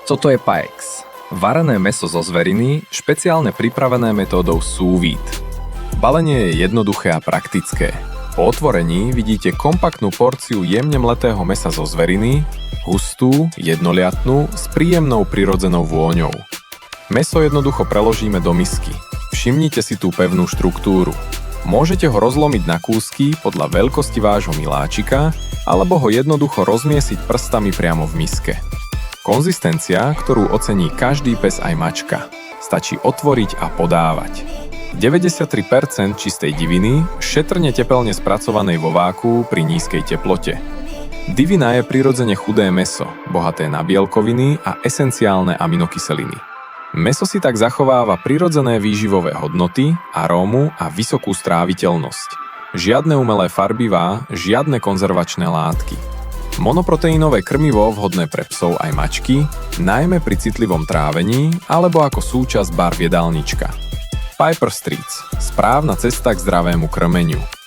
Toto je Paex. Varené mäso zo zveriny, špeciálne pripravené metódou sous vide. Balenie je jednoduché a praktické. Po otvorení vidíte kompaktnú porciu jemne mletého mäsa zo zveriny, hustú, jednoliatnú, s príjemnou prirodzenou vôňou. Mäso jednoducho preložíme do misky. Všimnite si tú pevnú štruktúru. Môžete ho rozlomiť na kúsky podľa veľkosti vášho miláčika, alebo ho jednoducho rozmiesiť prstami priamo v miske. Konzistencia, ktorú ocení každý pes aj mačka. Stačí otvoriť a podávať. 93% čistej diviny, šetrne tepelne spracovanej vo vákuu pri nízkej teplote. Divina je prirodzene chudé mäso, bohaté na bielkoviny a esenciálne aminokyseliny. Mäso si tak zachováva prirodzené výživové hodnoty, arómu a vysokú stráviteľnosť. Žiadne umelé farbivá, žiadne konzervačné látky. Monoproteínové krmivo vhodné pre psov aj mačky, najmä pri citlivom trávení alebo ako súčasť bar v jedálnička. Piper Streets. Správna cesta k zdravému krmeniu.